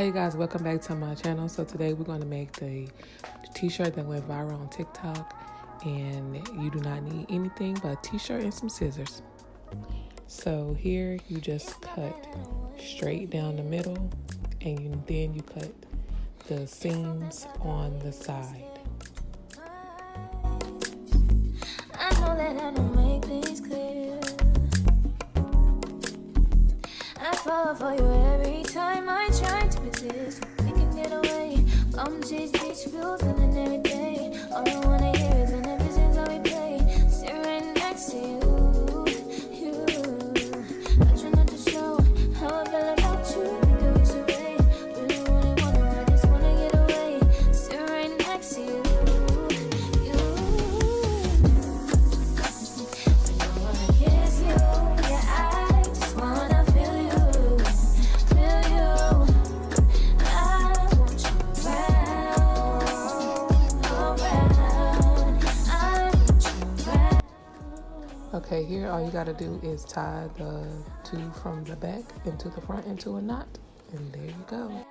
Hi you guys, welcome back to my channel. So today we're going to make the t-shirt that went viral on TikTok, and you do not need anything but a t-shirt and some scissors. So here you just cut straight down the middle, and then you cut the seams on the side. I know that I don't make things clear. I fall for you every time I try to resist. We can get away, come chase beach views and then every day. All I wanna hear is an ever since I replay. Sit right next to you. I try not to show how I feel about you. Think I wish away. Really wanna, I just wanna get away. Sit right next to you. Okay, here all you gotta do is tie the two from the back into the front into a knot, and there you go.